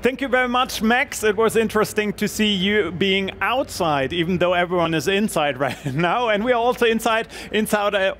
Thank you very much, Max. It was interesting to see you being outside, even though everyone is inside right now. And we are also inside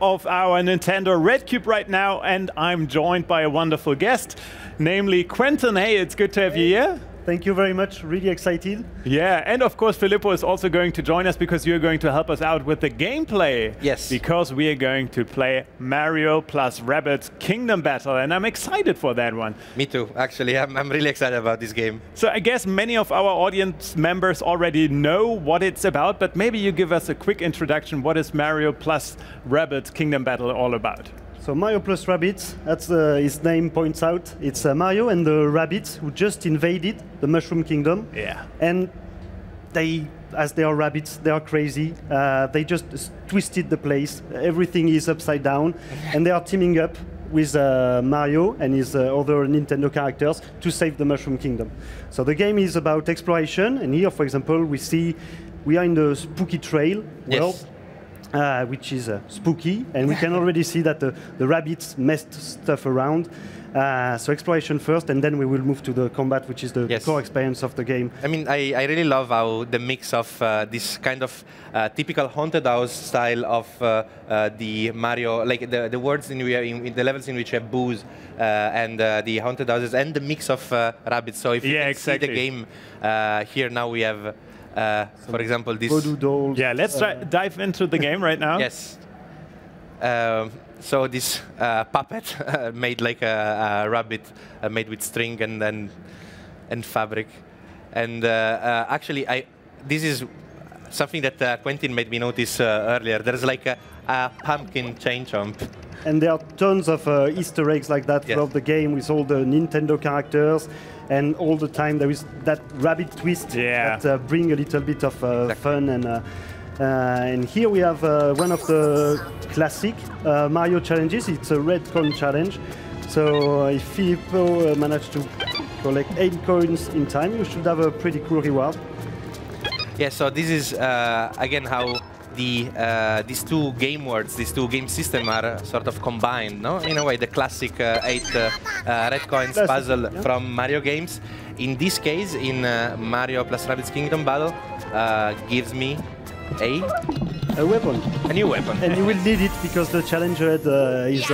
of our Nintendo Red Cube right now. And I'm joined by a wonderful guest, namely Quentin. Hey, it's good to have you here. Thank you very much. Really excited. Yeah, and of course, Filippo is also going to join us because you're going to help us out with the gameplay. Yes. Because we are going to play Mario plus Rabbids Kingdom Battle, and I'm excited for that one. Me too, actually. I'm really excited about this game. So I guess many of our audience members already know what it's about, but maybe you give us a quick introduction. What is Mario plus Rabbids Kingdom Battle all about? So Mario plus Rabbids, as his name points out, it's Mario and the rabbits who just invaded the Mushroom Kingdom. Yeah. And they, as they are rabbits, they are crazy. They just twisted the place. Everything is upside down. And they are teaming up with Mario and his other Nintendo characters to save the Mushroom Kingdom. So the game is about exploration. And here, for example, we are in the spooky trail. Yes. Which is spooky, and we can already see that the rabbits messed stuff around. So exploration first, and then we will move to the combat, which is the core experience of the game. I mean, I really love how the mix of this kind of typical haunted house style of the Mario, like the words in the levels in which you have Buoys and the haunted houses, and the mix of rabbits. So if you can see the game here now, we have. For example, this. Voodoo dolls. Yeah, let's dive into the game right now. Yes. So this puppet made like a rabbit made with string and fabric, and actually, this is something that Quentin made me notice earlier. There's like a pumpkin chain jump. And there are tons of Easter eggs like that throughout the game with all the Nintendo characters. And all the time there is that rabbit twist that bring a little bit of fun. And here we have one of the classic Mario challenges. It's a red coin challenge. So if Filippo managed to collect 8 coins in time, you should have a pretty cool reward. Yeah, so this is again how these two game words, these two game systems are sort of combined, no? In a way, the classic 8 red coins puzzle from Mario games. In this case, in Mario plus Rabbids Kingdom Battle, gives me a weapon. A new weapon. And you will need it because the challenge is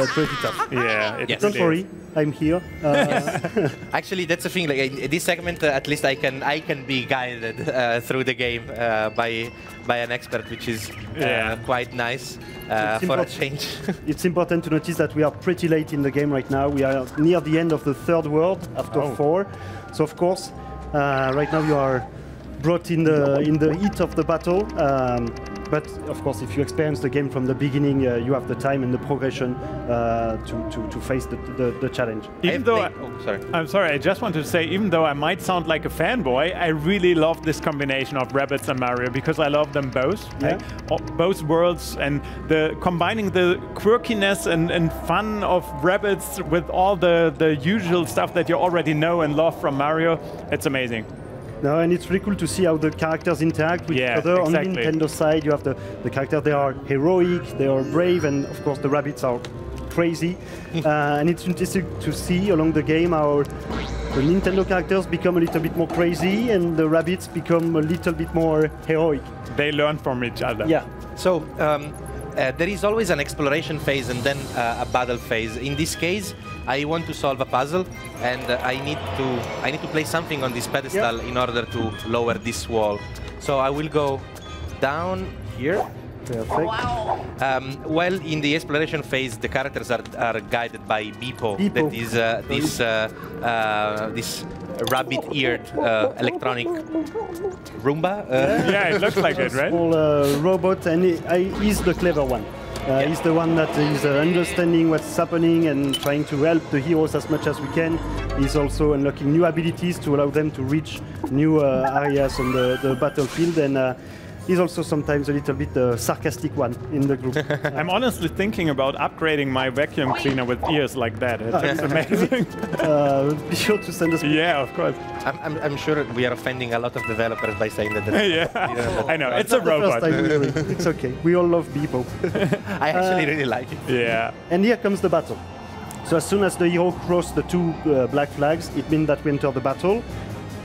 pretty tough. Yeah, don't worry, I'm here. Actually, that's the thing. Like this segment, at least I can be guided through the game by an expert, which is quite nice for a change. It's important to notice that we are pretty late in the game right now. We are near the end of the 3rd world after 4. So of course, right now you are brought in the heat of the battle. But of course, if you experience the game from the beginning, you have the time and the progression to face the challenge. Even though I'm sorry, I just wanted to say, even though I might sound like a fanboy, I really love this combination of Rabbids and Mario because I love them both. Yeah. Both worlds, and combining the quirkiness and fun of Rabbids with all the usual stuff that you already know and love from Mario. It's amazing. No, and it's really cool to see how the characters interact with each other. On the Nintendo side, you have the characters, they are heroic, they are brave, and of course the rabbits are crazy. And it's interesting to see along the game how the Nintendo characters become a little bit more crazy and the rabbits become a little bit more heroic. They learn from each other. Yeah. So there is always an exploration phase and then a battle phase. In this case, I want to solve a puzzle, and I need to place something on this pedestal in order to lower this wall. So I will go down here. Perfect. Wow. Well, in the exploration phase, the characters are guided by Beepo. That is this rabbit-eared electronic Roomba. Yeah, it looks like it, right? Small robot, and he's the clever one. He's the one that is understanding what's happening and trying to help the heroes as much as we can. He's also unlocking new abilities to allow them to reach new areas on the battlefield, and he's also sometimes a little bit sarcastic one in the group. I'm honestly thinking about upgrading my vacuum cleaner with ears like that. It looks amazing. Be sure to send us. Yeah, of course. I'm sure we are offending a lot of developers by saying that. Yeah, I know. It's a robot. It's okay. We all love Beepo. I actually really like it. Yeah. And here comes the battle. So as soon as the hero crosses the 2 black flags, it means that we enter the battle.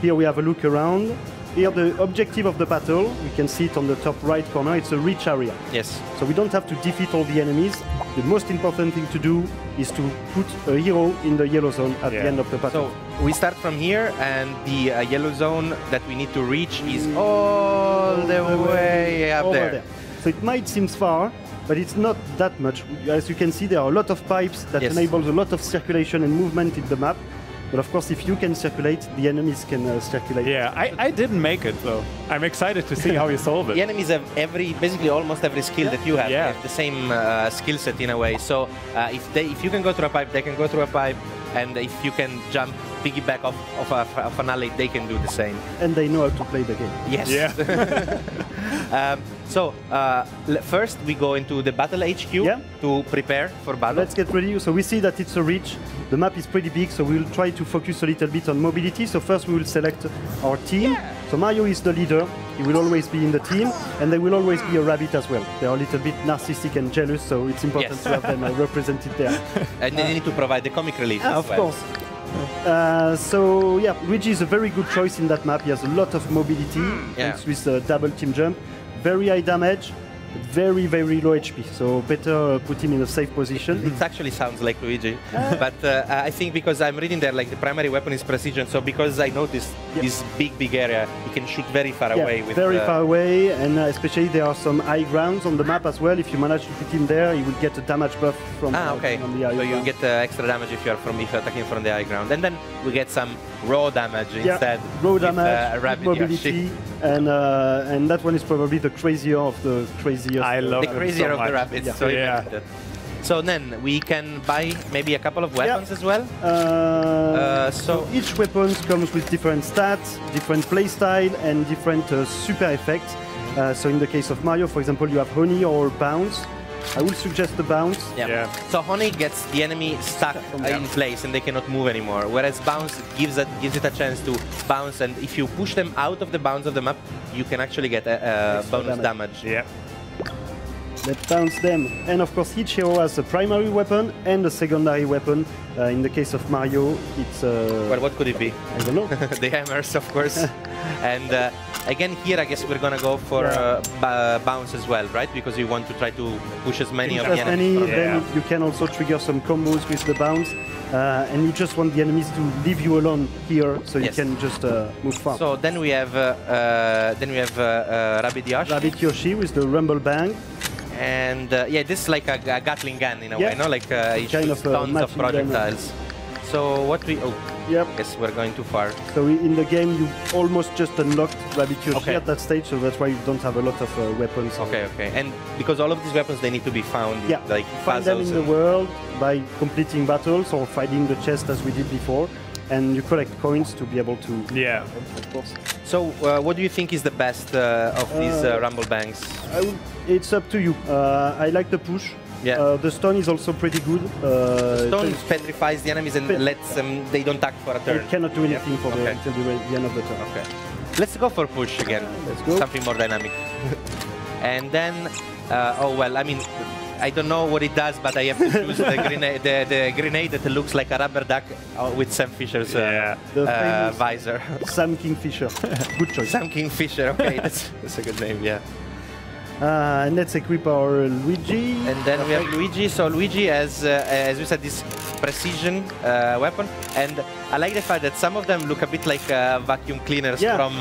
Here we have a look around. Here the objective of the battle, we can see it on the top right corner, it's a reach area. Yes. So we don't have to defeat all the enemies. The most important thing to do is to put a hero in the yellow zone at the end of the battle. So we start from here, and the yellow zone that we need to reach is all the way up there. So it might seem far, but it's not that much. As you can see, there are a lot of pipes that enable a lot of circulation and movement in the map. But of course, if you can circulate, the enemies can circulate. Yeah, I didn't make it, though. I'm excited to see how you solve it. The enemies have basically almost every skill that you have. They have the same skill set in a way. So if you can go through a pipe, they can go through a pipe. And if you can jump, piggyback off an ally, they can do the same. And they know how to play the game. Yes. Yeah. So first we go into the battle HQ to prepare for battle. Let's get ready. So we see that it's a reach. The map is pretty big, so we'll try to focus a little bit on mobility. So first we will select our team. So Mario is the leader. He will always be in the team, and there will always be a rabbit as well. They are a little bit narcissistic and jealous, so it's important to have them represented there. And they need to provide the comic relief as of well. Course. So yeah, Luigi is a very good choice in that map. He has a lot of mobility, thanks with double team jump, very high damage, very, very low HP. So better put him in a safe position. It actually sounds like Luigi, but I think because I'm reading there, like the primary weapon is precision. So because I noticed this big area, he can shoot very far away. With, very far away, and especially there are some high grounds on the map as well. If you manage to put him there, he will get a damage buff from on the high ground. So you get extra damage if you're attacking from the high ground, and then we get some raw damage instead. Raw damage, mobility, and that one is probably the crazier of the craziest. I love the crazier of the rabbits. So then we can buy maybe a couple of weapons as well. So each weapon comes with different stats, different playstyle, and different super effects. So in the case of Mario, for example, you have Honey or Bounce. I would suggest the Bounce. So Honey gets the enemy stuck in place and they cannot move anymore, whereas Bounce gives it a chance to bounce, and if you push them out of the bounds of the map, you can actually get bonus damage. Let's bounce them. And of course, each hero has a primary weapon and a secondary weapon. In the case of Mario, it's... well, what could it be? I don't know. The hammers, of course. And again, here, I guess we're going to go for bounce as well, right? Because you want to try to push as many of the enemies. Then you can also trigger some combos with the bounce. And you just want the enemies to leave you alone here, so you can just move fast. So then we have Rabbid Yoshi. Rabbid Yoshi with the Rumble Bang. And this is like a Gatling gun in a way, no? Like kind of tons of projectiles. So what we... Yes, we're going too far. So in the game, you almost just unlocked Rabbid Yoshi at that stage, so that's why you don't have a lot of weapons. Okay. And because all of these weapons, they need to be found, like find them in the world by completing battles or finding the chest as we did before. And you collect coins to be able to... of course. So what do you think is the best of these Rumble Bangs? It's up to you. I like the push. The stone is also pretty good. The stone petrifies the enemies and lets them... They don't act for a turn. They cannot do anything for until the end of the turn. Okay. Let's go for push again. Let's go. Something more dynamic. And then... I mean... I don't know what it does, but I have to choose the grenade that looks like a rubber duck with Sam Fisher's visor. Sam Kingfisher. Good choice. Sam Kingfisher, okay, that's a good name, and let's equip our Luigi. And then we have Luigi. So Luigi has, as we said, this precision weapon. And I like the fact that some of them look a bit like vacuum cleaners from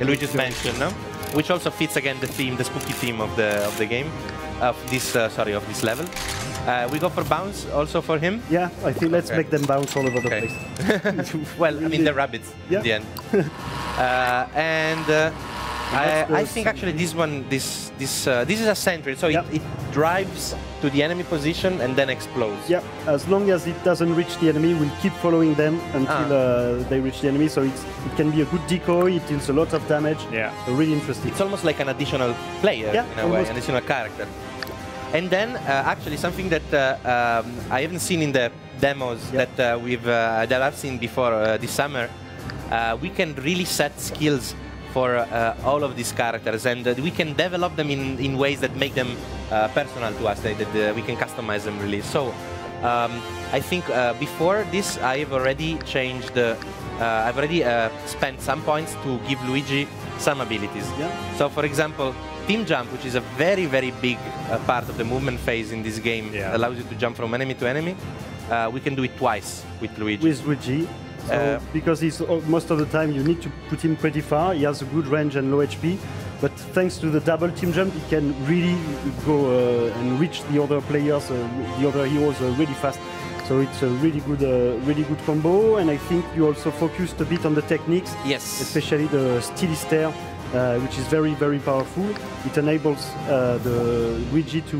Luigi's Mansion, no? Which also fits again the theme, the spooky theme of the game. Of this level. We go for bounce also for him. Yeah, I think let's make them bounce all over the place. Well, I mean, they're rabbits in the end. I think actually this one, this is a sentry, so it drives to the enemy position and then explodes. Yeah, as long as it doesn't reach the enemy, we'll keep following them until they reach the enemy. So it can be a good decoy. It deals a lot of damage. So really interesting. It's almost like an additional player in a way, an additional character. And then actually something that I haven't seen in the demos that I've seen before this summer, we can really set skills for all of these characters, and we can develop them in ways that make them personal to us, that we can customize them really. So I think before this I've already changed the I've already spent some points to give Luigi some abilities. Yeah. So, for example, team jump, which is a very, very big part of the movement phase in this game, allows you to jump from enemy to enemy. We can do it twice with Luigi. With Luigi. So, because he's most of the time you need to put him pretty far. He has a good range and low HP, but thanks to the double team jump, he can really go and reach the other players, the other heroes really fast. So it's a really good combo. And I think you also focused a bit on the techniques. Yes. Especially the steely stare, which is very, very powerful. It enables the Luigi to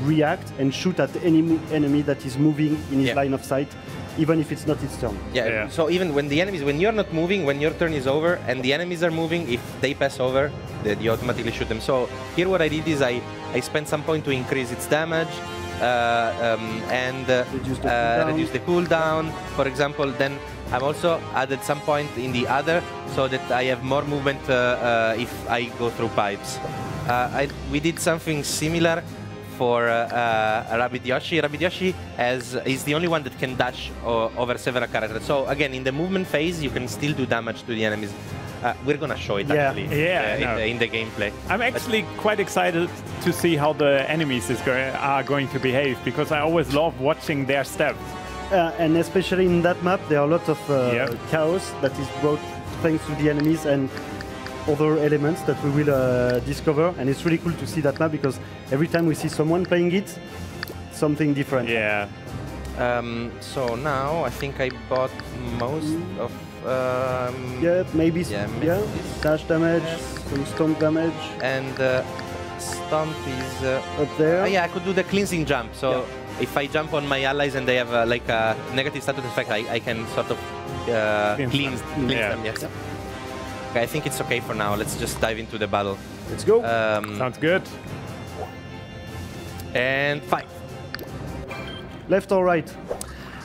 react and shoot at any enemy that is moving in his line of sight, even if it's not its turn. Yeah. So even when the enemies, when you're not moving, when your turn is over, and the enemies are moving, if they pass over, then you automatically shoot them. So here what I did is I spent some point to increase its damage and reduce the cooldown, for example. Then I've also added some point in the other so that I have more movement if I go through pipes. We did something similar for Rabbid Yoshi. Rabbid Yoshi is the only one that can dash over several characters. So again, in the movement phase, you can still do damage to the enemies. We're gonna show it actually in the gameplay. I'm actually quite excited to see how the enemies are going to behave, because I always love watching their steps. And especially in that map, there are a lot of chaos that is brought thanks to the enemies and other elements that we will discover. And it's really cool to see that map, because every time we see someone playing it, something different. Yeah. So now I think I bought most of... maybe dash damage, some stomp damage. And stomp is... up there. Yeah, I could do the cleansing jump. So if I jump on my allies and they have like a negative status effect, I can sort of cleanse them. Yes. Okay, I think it's okay for now. Let's just dive into the battle. Let's go. Sounds good. And fight. Left or right?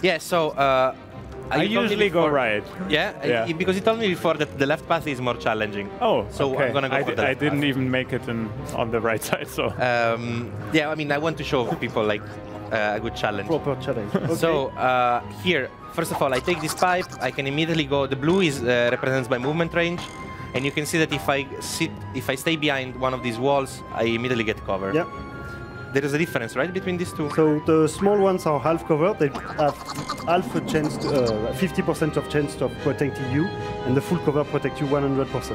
Yeah, so... I usually go right. Yeah? Because you told me before that the left path is more challenging. Oh, so okay. I'm gonna go for the left I didn't path. even make it on the right side, so... yeah, I mean, I want to show people like a good challenge. Proper challenge. Okay. So here, first of all, I take this pipe. I can immediately go. The blue is represents my movement range, and you can see that if I stay behind one of these walls, I immediately get covered. Yeah. There is a difference, right, between these two? So the small ones are half covered. They have half a chance, 50% of chance of protecting you, and the full cover protect you 100%.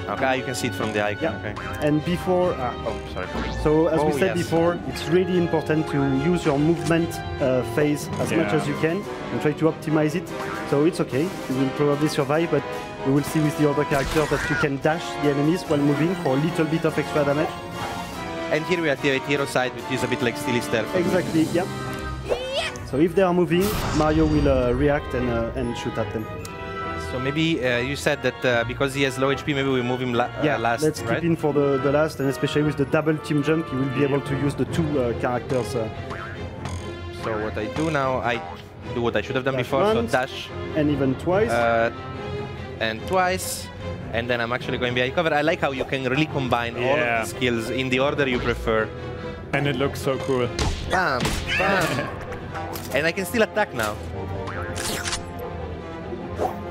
Okay, you can see it from the icon. Yeah. Okay. And before, oh, sorry. So as we said before, it's really important to use your movement phase as much as you can and try to optimize it. So it's okay, you will probably survive, but we will see with the other characters that you can dash the enemies while moving for a little bit of extra damage. And here we activate hero side, which is a bit like steely stealth. Exactly, yeah. So if they are moving, Mario will react and shoot at them. So maybe you said that because he has low HP, maybe we move him last, let's keep in for the last, and especially with the double team jump, you will be able to use the two characters. So what I do now, I do what I should have done before, once, so dash. And even twice. And twice. And then I'm actually going behind cover. I like how you can really combine all of the skills in the order you prefer. And it looks so cool. Bam! Bam! And I can still attack now.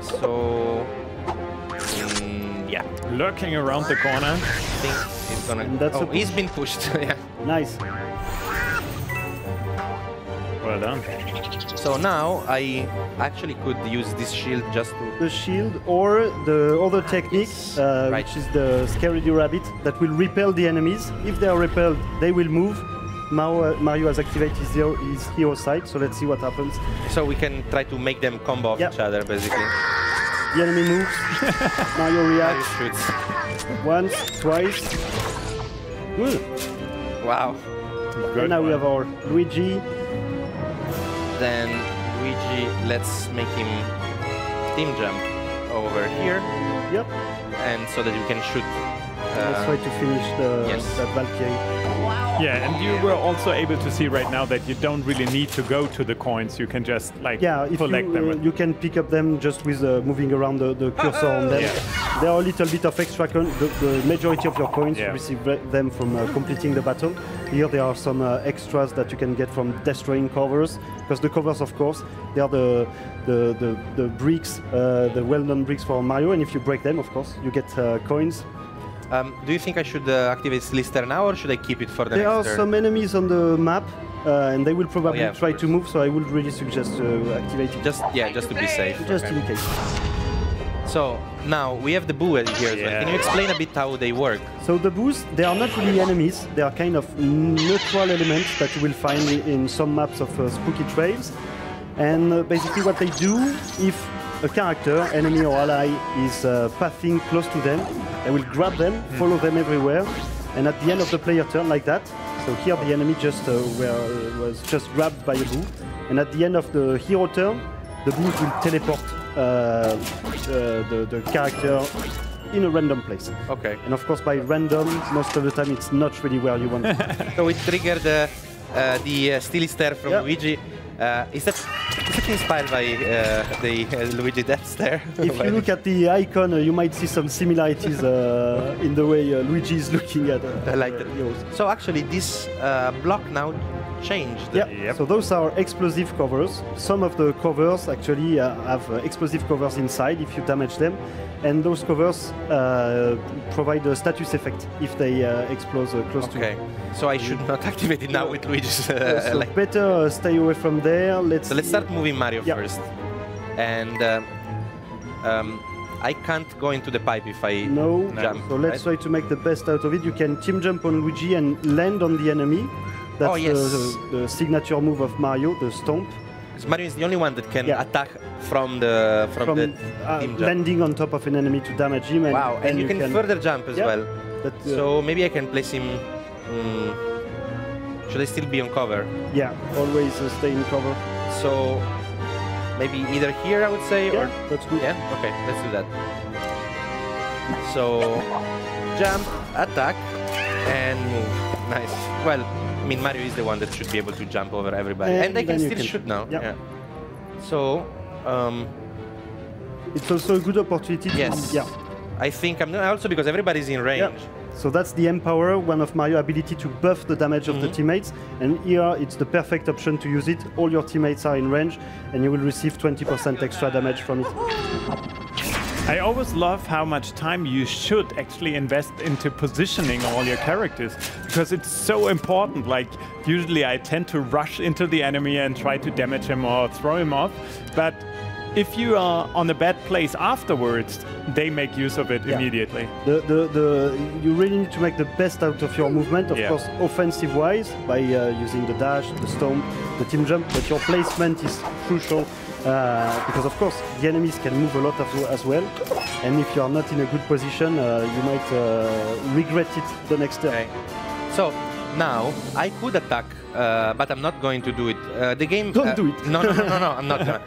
So... yeah. Lurking around the corner. I think he's gonna... Oh, he's been pushed. Yeah. Nice. Well done. So now I actually could use this shield just to... The shield or the other technique, which is the Scary Rabbit, that will repel the enemies. If they are repelled, they will move. Mario has activated his hero side, so let's see what happens. So we can try to make them combo off each other, basically. The enemy moves, Mario reacts. Mario shoots. Once, twice. Good. Wow. Good. And now we have our Luigi. Then Luigi, let's make him team jump over here. Yep. And so that you can shoot Let's try to finish that Valkyrie. Yeah, and you were also able to see right now that you don't really need to go to the coins. You can just like collect them. You can pick up them just with moving around the cursor on them. Yeah. There are a little bit of extra coins. The majority of your coins you receive them from completing the battle. Here there are some extras that you can get from destroying covers, because the covers, of course, they are the bricks, the well-known bricks for Mario, and if you break them, of course, you get coins. Do you think I should activate Slister now, or should I keep it for the next turn? There are some enemies on the map, and they will probably try to move, so I would really suggest activate it. Just to be safe. Just in case. So, now, we have the Buoys here as well. Can you explain a bit how they work? So the Buoys, they are not really enemies. They are kind of neutral elements that you will find in some maps of spooky trails. And basically what they do, if a character, enemy or ally, is pathing close to them, they will grab them, follow them everywhere, and at the end of the player turn, like that. So here the enemy just was just grabbed by a Boo, and at the end of the hero turn, the Boos will teleport the character in a random place. Okay. And of course, by random, most of the time it's not really where you want it. So we triggered the Steely Stare from Luigi. Is that inspired by the Luigi Death Stare? If you look at the icon, you might see some similarities in the way Luigi is looking at I like that. So actually, this block now changed. Yeah, so those are explosive covers. Some of the covers actually have explosive covers inside if you damage them. And those covers provide a status effect if they explode close to you. Okay, so I should not activate it now with Luigi's... so better stay away from there. So let's start moving Mario first. And I can't go into the pipe if I jump. So let's try to make the best out of it. You can team jump on Luigi and land on the enemy. That's the signature move of Mario, the stomp. Mario is the only one that can attack from the team jump. Landing on top of an enemy to damage him. And, wow, and you can further jump as well. So maybe I can place him... should I still be on cover? Yeah, always stay in cover. So maybe either here, I would say, or... that's good. Yeah, okay, let's do that. So jump, attack, and move. Nice. Well, I mean, Mario is the one that should be able to jump over everybody. And I can still shoot now. Yeah. So... it's also a good opportunity to... I think I'm also because everybody's in range. So that's the Empower, one of Mario's ability to buff the damage of the teammates. And here it's the perfect option to use it. All your teammates are in range, and you will receive 20% extra damage from it. I always love how much time you should actually invest into positioning all your characters, because it's so important. Like, usually I tend to rush into the enemy and try to damage him or throw him off, but if you are on a bad place afterwards, they make use of it immediately. You really need to make the best out of your movement, of course, offensive-wise, by using the dash, the stomp, the team jump, but your placement is crucial. Because of course the enemies can move a lot as well, and if you are not in a good position, you might regret it the next turn. Okay. So now I could attack, but I'm not going to do it. The game. Don't do it. No, I'm not gonna.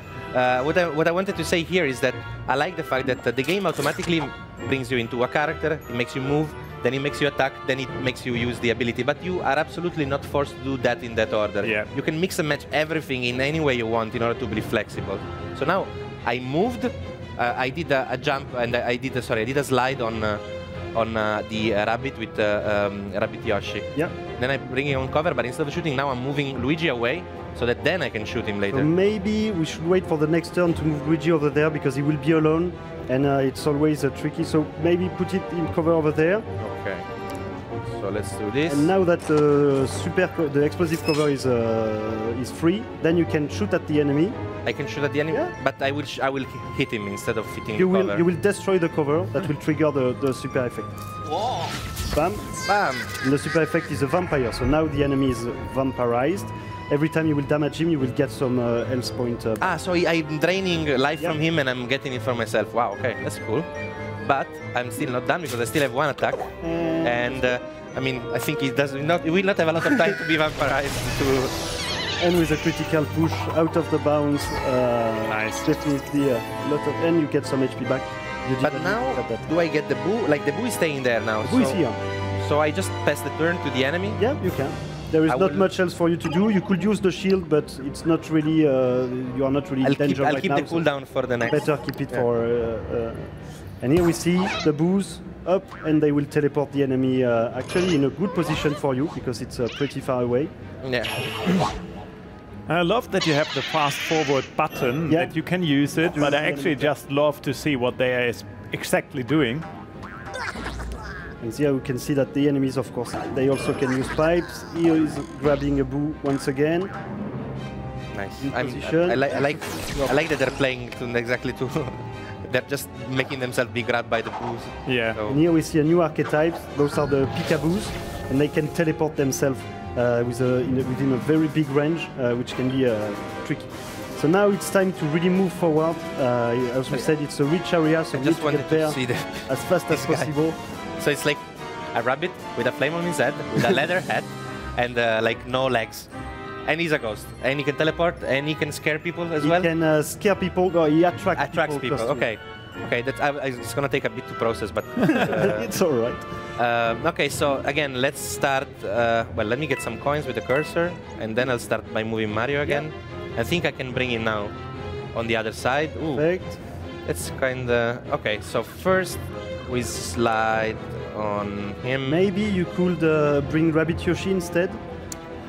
What I wanted to say here is that I like the fact that the game automatically brings you into a character, it makes you move, then it makes you attack, then it makes you use the ability. But you are absolutely not forced to do that in that order. Yeah. You can mix and match everything in any way you want in order to be flexible. So now I moved, I did a jump, and I did a slide on the rabbit with Rabbit Yoshi. Yeah. Then I bring him on cover, but instead of shooting, now I'm moving Luigi away, so that then I can shoot him later. So maybe we should wait for the next turn to move Luigi over there, because he will be alone, and it's always tricky. So maybe put it in cover over there. Okay. So let's do this. And now that the explosive cover is free, then you can shoot at the enemy. I can shoot at the enemy, but I will hit him instead of hitting the cover. You will destroy the cover. That will trigger the super effect. Whoa. Bam. Bam. And the super effect is a vampire. So now the enemy is vampirized. Every time you will damage him, you will get some health point. So I'm draining life from him and I'm getting it for myself. Wow, okay, that's cool. But I'm still not done because I still have one attack. And I mean, I think he will not have a lot of time to be vampirized. And with a critical push out of the bounce, nice. Definitely a lot of, and you get some HP back. But now, do I get the Boo? Like, the Boo is staying there now. The Boo is here. So I just pass the turn to the enemy? Yeah, you can. There is not much else for you to do. You could use the shield, but it's not really. You are not really in danger right now. I'll keep the cooldown for the next. Better keep it for. And here we see the Boos up, and they will teleport the enemy actually in a good position for you because it's pretty far away. Yeah. I love that you have the fast forward button, that you can use it, but I actually just love to see what they are exactly doing. And here we can see that the enemies, of course, they also can use pipes. Here is grabbing a Boo once again. Nice. I like that they're playing to exactly to. They're just making themselves be grabbed by the Boos. Yeah. So. And here we see a new archetype. Those are the Pikaboos, and they can teleport themselves within a very big range, which can be tricky. So now it's time to really move forward. As we said, it's a rich area, so we need to get there as fast as possible. So it's like a rabbit with a flame on his head, with a leather hat, and like no legs. And he's a ghost. And he can teleport, and he can scare people as well? He can scare people, or he attracts people. Okay. Okay, it's going to take a bit to process, but... it's all right. Okay, so again, let's start... well, let me get some coins with the cursor, and then I'll start by moving Mario again. I think I can bring him now on the other side. Ooh. Perfect. It's kind of... Okay, so first we slide on him. Maybe you could bring Rabbit Yoshi instead.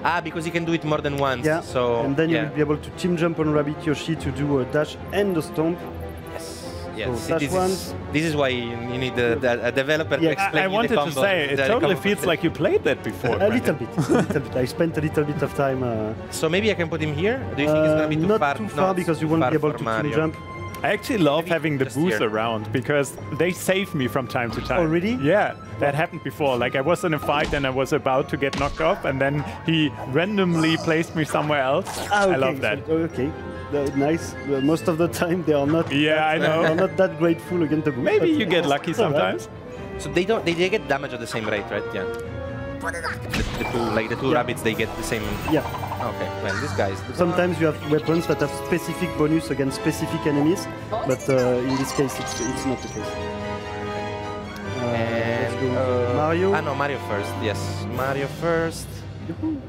Ah, because you can do it more than once. Yeah, so, and then you will be able to team jump on Rabbit Yoshi to do a dash and a stomp. Yes, so this is why you need a developer to explain I wanted to say, it totally feels like you played that before. A little bit. I spent a little bit of time. So maybe I can put him here? Do you think it's going to be too not far? Not too far, because you won't be able to team jump. I actually love having the Boos around because they save me from time to time. Oh, really? Yeah, that happened before. Like, I was in a fight and I was about to get knocked off, and then he randomly placed me somewhere else. Ah, okay. I love that. So, okay. Nice. Most of the time they are not. Yeah, I know. They are not that grateful against the Boos. Maybe you get lucky sometimes. Right. So they don't. They get damage at the same rate, right? Yeah. The two rabbits, they get the same. Yeah. Okay. Well, these guys. Sometimes you have weapons that have specific bonus against specific enemies, but in this case, it's not the case. Let's go Mario. Ah no, Mario first. Yes, Mario first.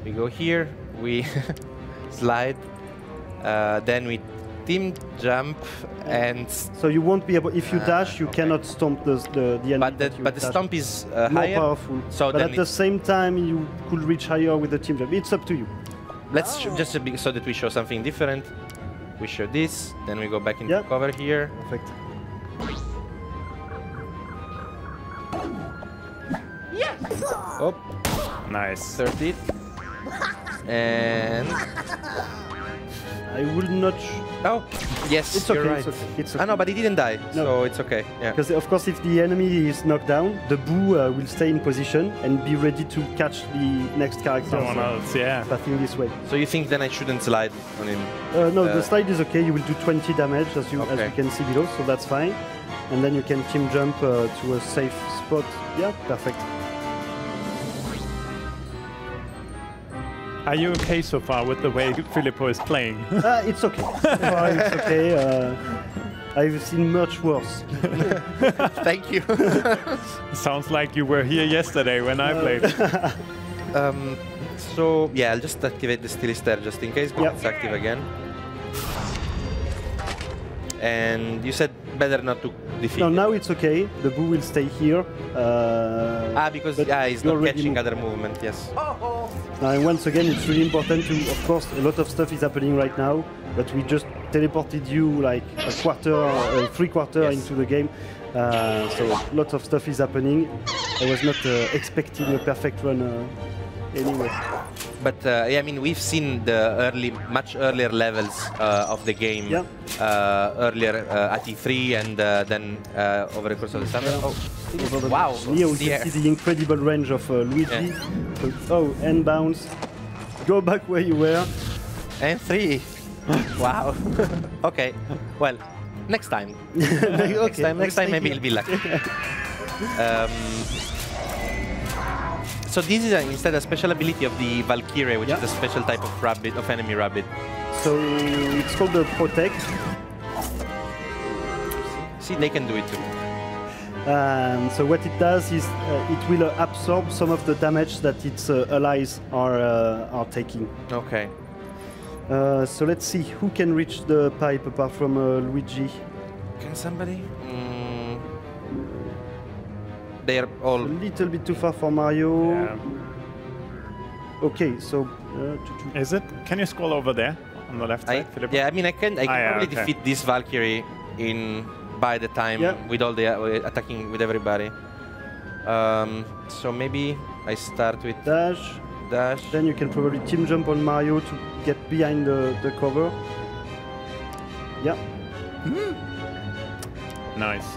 We go here. We slide. Then we team jump, and so you won't be able. If you dash, you cannot stomp the enemy. But the stomp is more higher, powerful. So but at the same time, you could reach higher with the team jump. It's up to you. Let's just so that we show something different. We show this, then we go back into cover here. Perfect. Yeah. Oh, nice. 30. And. I will not. Oh, yes, it's you're okay, right. It's okay. It's okay. Ah, no, but he didn't die, so it's okay. Yeah. Because of course, if the enemy is knocked down, the Boo will stay in position and be ready to catch the next character. Someone else, yeah. Passing this way. So you think then I shouldn't slide on him? No, the slide is okay. You will do 20 damage as you can see below, so that's fine. And then you can team jump to a safe spot. Yeah, perfect. Are you okay so far with the way Filippo is playing? It's okay. So far, it's okay. I've seen much worse. Thank you. Sounds like you were here yesterday when I played. So, yeah, I'll just activate the Stilister just in case, but it's active again. And you said better not to defeat No, now it's okay. The Boo will stay here. Because he's not catching other movement, yes. And once again, it's really important to, of course, a lot of stuff is happening right now, but we just teleported you like a quarter, three-quarter into the game. So lots of stuff is happening. I was not expecting a perfect run anyway. But yeah, I mean, we've seen the much earlier levels of the game earlier at E3 and then over the course of the summer. Oh, wow! Here we can see the incredible range of Luigi. Yeah. And bounce. Go back where you were. And 3. Wow. Okay. Well, next time. Next time maybe it'll be lucky. So this is instead a special ability of the Valkyrie, which is a special type of rabbit, of enemy rabbit. So it's called the Protect. see, they can do it too. So what it does is it will absorb some of the damage that its allies are taking. Okay. So let's see who can reach the pipe apart from Luigi. Can somebody? They are all a little bit too far for Mario. Yeah. Okay, so is it? Can you scroll over there on the left side, Philip? Yeah, I mean, I can probably okay. defeat this Valkyrie in by the time with all the attacking with everybody. So maybe I start with dash. Then you can probably team jump on Mario to get behind the cover. Yeah. Nice.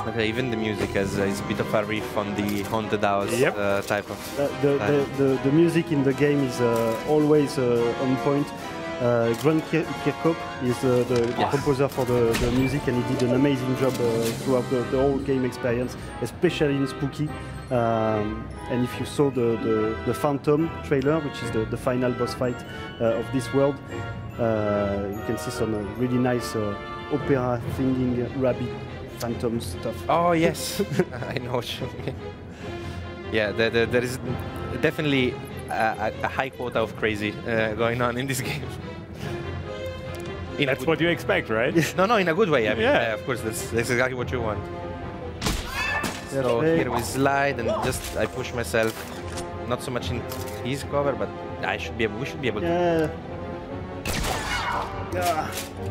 Okay, even the music is a bit of a riff on the Haunted House type of. The music in the game is always on point. Grant Kirkhope is the composer for the music, and he did an amazing job throughout the whole game experience, especially in Spooky. And if you saw the Phantom trailer, which is the final boss fight of this world, you can see some really nice opera singing rabbit phantom stuff. Oh yes, I know. Yeah, there is definitely a high quota of crazy going on in this game. That's what you expect, right? No, in a good way. I mean, of course, that's exactly what you want. So here we slide and just I push myself, not so much in his cover, but we should be able to.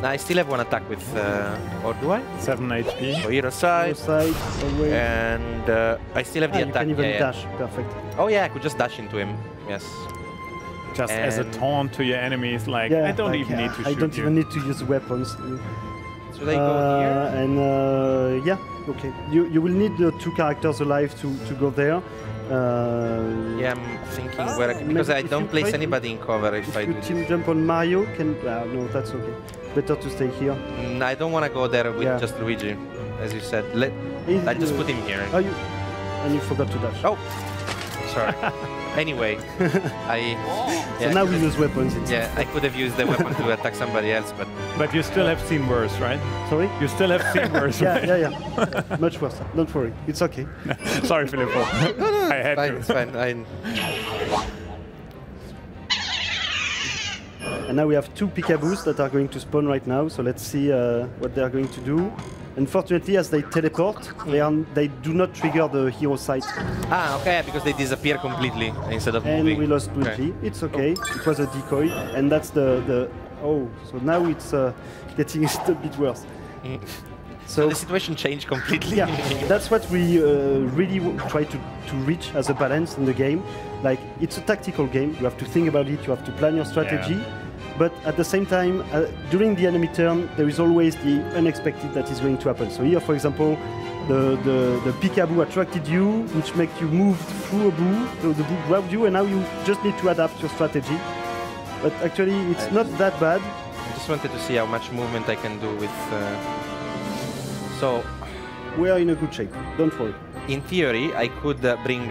Now I still have one attack with, or do I? 7 HP. So hero side, and I still have the attack. You can even dash, perfect. Oh yeah, I could just dash into him. Yes. Just as a taunt to your enemies, like I don't even need to shoot I don't even need to use weapons. So they go here. And yeah, okay. You will need the 2 characters alive to go there. Yeah, I'm thinking where because I don't place anybody in cover if I do. Team jump on Mario can no, that's okay. Better to stay here. I don't want to go there with just Luigi, as you said. I just put him here. Oh, and you forgot to dash. Oh, sorry. Anyway, so now we use weapons. Yeah, I could have used the weapon to attack somebody else, but. But you still have seen worse, right? Sorry? You still have seen worse, right? Yeah. Much worse. Don't worry. It's okay. Sorry, Filippo. No, I had fine, to. it's fine. And now we have 2 peekaboos that are going to spawn right now. So let's see what they are going to do. Unfortunately, as they teleport, they do not trigger the hero sight. Ah, okay, because they disappear completely instead of moving. And we lost Luigi. It's okay. It was a decoy, and that's the. Oh, so now it's getting a bit worse. So the situation changed completely. Yeah, that's what we really try to reach as a balance in the game. Like, it's a tactical game. You have to think about it. You have to plan your strategy. Yeah. But at the same time, during the enemy turn, there is always the unexpected that is going to happen. So here, for example, the peekaboo attracted you, which makes you move through a boo. So the boo grabbed you, and now you just need to adapt your strategy. But actually, it's not that bad. I just wanted to see how much movement I can do with... So... We are in a good shape, don't worry. In theory, I could bring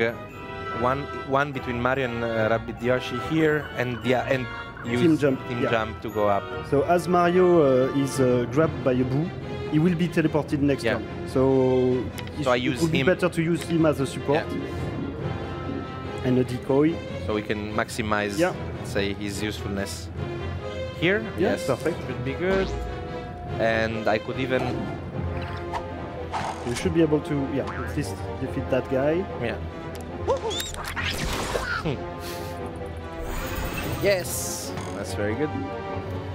one between Mario and Rabbids Yoshi here, and use team jump to go up. So as Mario is grabbed by a boo, he will be teleported next turn. So it would be better to use him as a support and a decoy. So we can maximize, say, his usefulness. Here, yes, perfect. Should be good. And I could even... You should be able to, at least defeat that guy. Yeah. Yes, that's very good.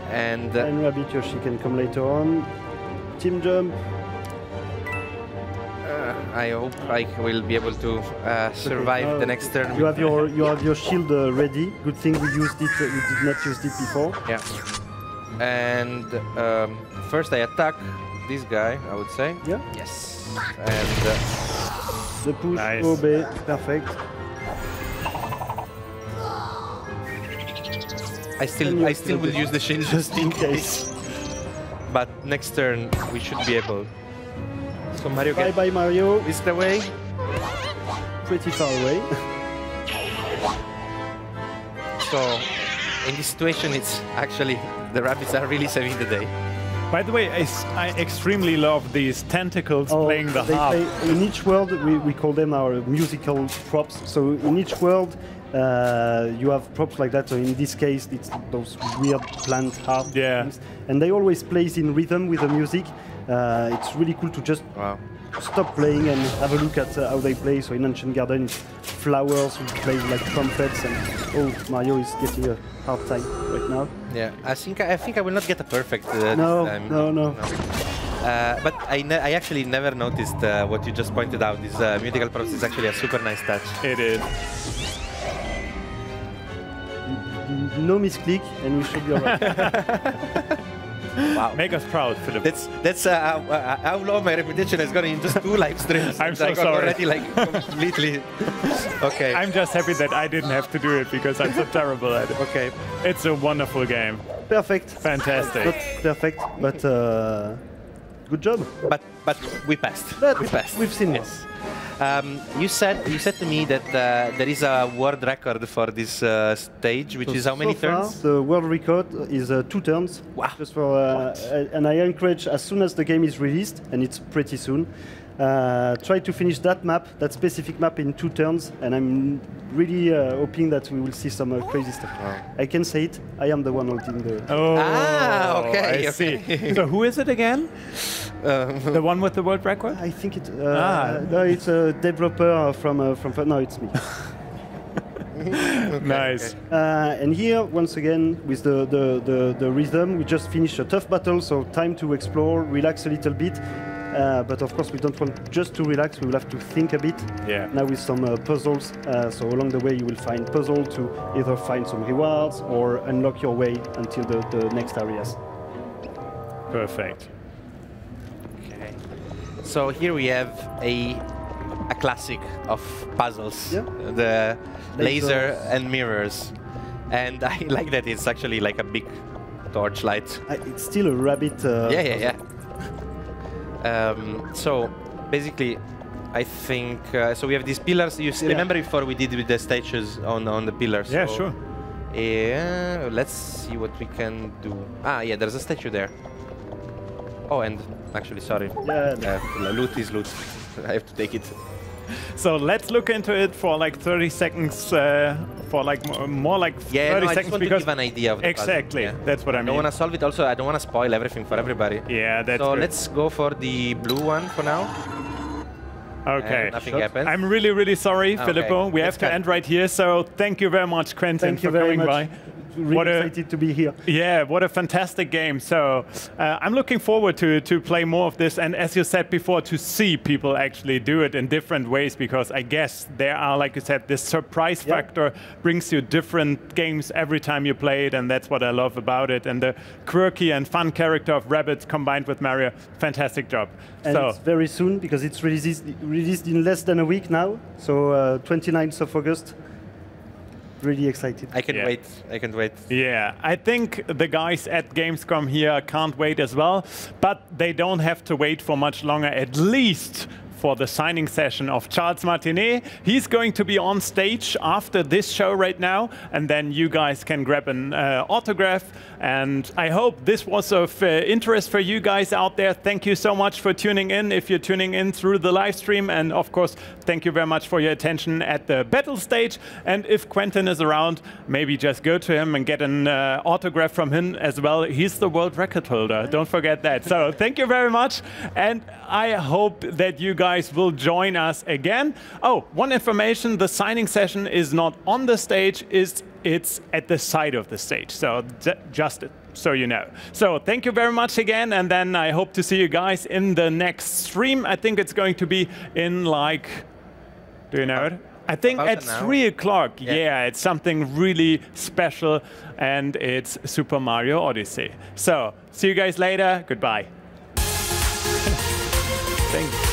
And Rabbids Yoshi can come later on. Team jump. I hope I will be able to survive the next turn. You have your shield ready. Good thing we used it. We did not use it before. Yeah. And first I attack this guy, I would say. Yeah. Yes. And the push, obey, perfect. I still will use the shield just in case. But next turn we should be able. So Mario, bye Mario. Is the way? Pretty far away. So in this situation, it's actually the rabbits are really saving the day. By the way, I extremely love these tentacles playing the harp. In each world, we call them our musical props. So in each world, you have props like that. So in this case, it's those weird plant harp things. And they always play in rhythm with the music. It's really cool to just stop playing and have a look at how they play. So in Ancient Garden, it's flowers who play like trumpets, and Mario is getting a hard time right now. Yeah, I think I will not get a perfect no, this time. No. But I actually never noticed what you just pointed out. This musical props is actually a super nice touch. It is. No misclick, and we should be alright. Wow. Make us proud, Philip. That's how low my reputation has gone in just 2 live streams. I'm so sorry. Already like completely. Okay. I'm just happy that I didn't have to do it because I'm so terrible at it. Okay. It's a wonderful game. Perfect. Fantastic. Not perfect, but good job. But we passed. We passed. We've seen this. You said to me that there is a world record for this stage, which is how many turns? The world record is 2 turns. Wow! Just for and I encourage, as soon as the game is released, and it's pretty soon, try to finish that map, that specific map, in 2 turns. And I'm really hoping that we will see some crazy stuff. Wow. I can say it. I am the one holding the. Oh, okay. I see. So who is it again? The one with the world record? I think it. No, it's a developer from. No, it's me. Okay, nice. Okay. And here, once again, with the rhythm, we just finished a tough battle, so time to explore, relax a little bit. But of course, we don't want just to relax. We will have to think a bit. Yeah. Now with some puzzles. So along the way, you will find puzzles to either find some rewards or unlock your way until the next areas. Perfect. Okay. So here we have a classic of puzzles. Yeah. The laser and mirrors. And I like that it's actually like a big torchlight. It's still a rabbit. Yeah. So basically, I think so. We have these pillars. You remember before we did with the statues on the pillars? Yeah, so, sure. Let's see what we can do. Yeah, there's a statue there. Oh, and actually, sorry. Loot is loot. I have to take it. So let's look into it for like 30 seconds, for like more like 30 seconds. I just want to give an idea of the exactly. puzzle. That's what I mean. I don't want to solve it. Also, I don't want to spoil everything for everybody. Yeah, that's so good. let's go for the blue one for now. Okay. Nothing happens. I'm really sorry, Filippo. We have to end right here. So thank you very much, Quentin, for coming by. Really excited to be here. Yeah, what a fantastic game. So I'm looking forward to play more of this, and as you said before, to see people actually do it in different ways, because I guess there are, like you said, this surprise factor brings you different games every time you play it, and that's what I love about it. And the quirky and fun character of Rabbids combined with Mario, fantastic job. And it's very soon, because it's released in less than a week now, so 29th of August. Really excited. I can wait. I can wait. Yeah, I think the guys at Gamescom here can't wait as well, but they don't have to wait for much longer, at least for the signing session of Charles Martinet. He's going to be on stage after this show right now, and then you guys can grab an autograph. And I hope this was of interest for you guys out there. Thank you so much for tuning in, if you're tuning in through the live stream. And of course, thank you very much for your attention at the battle stage. And if Quentin is around, maybe just go to him and get an autograph from him as well. He's the world record holder. Don't forget that. So thank you very much. And I hope that you guys will join us again. Oh, one information, the signing session is not on the stage, it's at the side of the stage. So just so you know. So thank you very much again, and then I hope to see you guys in the next stream. I think it's going to be in like, do you know it? I think at 3 o'clock. Yeah, it's something really special, and it's Super Mario Odyssey. So see you guys later. Goodbye. Thanks.